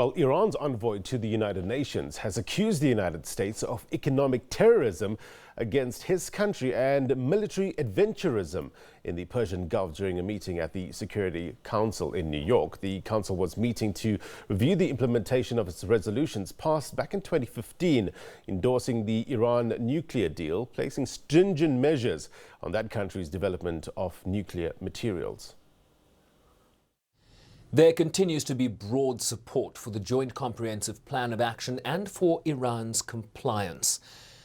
Well, Iran's envoy to the United Nations has accused the United States of economic terrorism against his country and military adventurism in the Persian Gulf during a meeting at the Security Council in New York. The council was meeting to review the implementation of its resolutions passed back in 2015, endorsing the Iran nuclear deal, placing stringent measures on that country's development of nuclear materials. There continues to be broad support for the Joint Comprehensive Plan of Action and for Iran's compliance,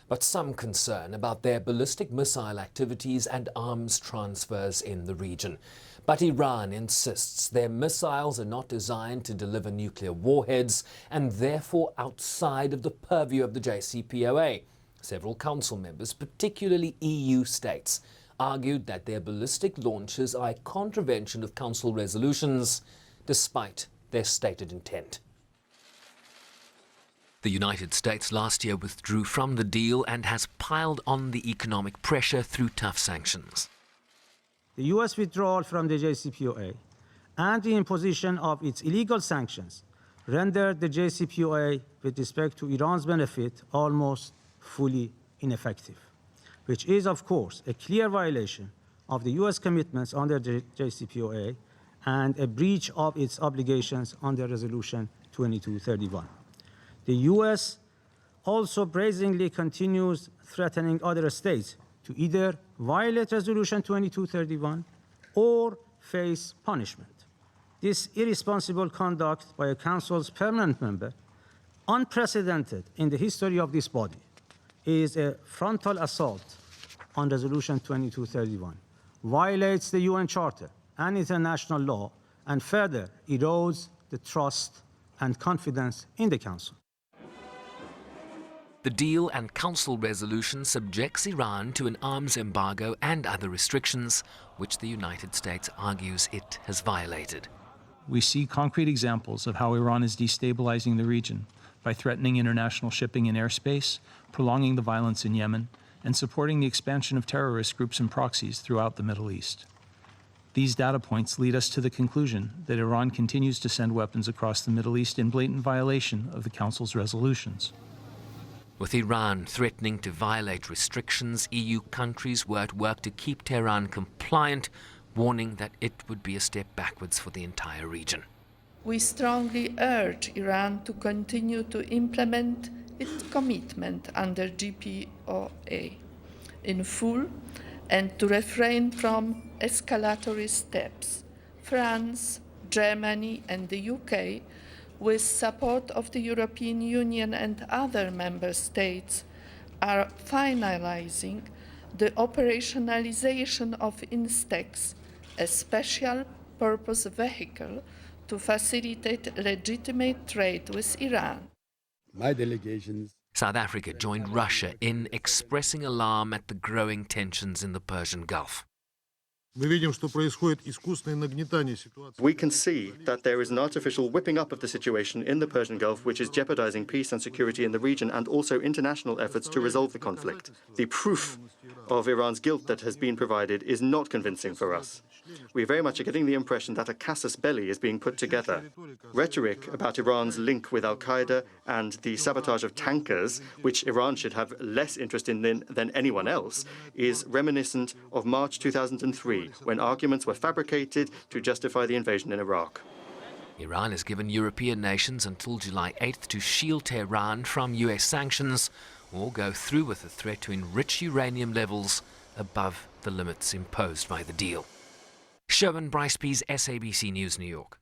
but some concern about their ballistic missile activities and arms transfers in the region. But Iran insists their missiles are not designed to deliver nuclear warheads and therefore outside of the purview of the JCPOA. Several council members, particularly EU states, argued that their ballistic launches are a contravention of council resolutions, despite their stated intent. The United States last year withdrew from the deal and has piled on the economic pressure through tough sanctions. The U.S. withdrawal from the JCPOA and the imposition of its illegal sanctions rendered the JCPOA, with respect to Iran's benefit, almost fully ineffective, which is, of course, a clear violation of the U.S. commitments under the JCPOA and a breach of its obligations under Resolution 2231. The U.S. also brazenly continues threatening other states to either violate Resolution 2231 or face punishment. This irresponsible conduct by a Council's permanent member, unprecedented in the history of this body, is a frontal assault on Resolution 2231, violates the UN Charter and international law, and further erodes the trust and confidence in the Council. The deal and council resolution subjects Iran to an arms embargo and other restrictions, which the United States argues it has violated. We see concrete examples of how Iran is destabilizing the region by threatening international shipping and airspace, prolonging the violence in Yemen, and supporting the expansion of terrorist groups and proxies throughout the Middle East. These data points lead us to the conclusion that Iran continues to send weapons across the Middle East in blatant violation of the Council's resolutions. With Iran threatening to violate restrictions, EU countries were at work to keep Tehran compliant, warning that it would be a step backwards for the entire region. We strongly urge Iran to continue to implement its commitment under JCPOA in full and to refrain from escalatory steps. France, Germany and the UK, with support of the European Union and other member states, are finalizing the operationalization of INSTEX, a special purpose vehicle to facilitate legitimate trade with Iran. My delegations. South Africa joined Russia in expressing alarm at the growing tensions in the Persian Gulf. We can see that there is an artificial whipping up of the situation in the Persian Gulf, which is jeopardizing peace and security in the region and also international efforts to resolve the conflict. The proof of Iran's guilt that has been provided is not convincing for us. We very much are getting the impression that a casus belli is being put together. Rhetoric about Iran's link with al-Qaeda and the sabotage of tankers, which Iran should have less interest in than anyone else, is reminiscent of March 2003, when arguments were fabricated to justify the invasion in Iraq. Iran has given European nations until July 8th to shield Tehran from US sanctions or go through with the threat to enrich uranium levels above the limits imposed by the deal. Sherwin Bryce-Pease, SABC News, New York.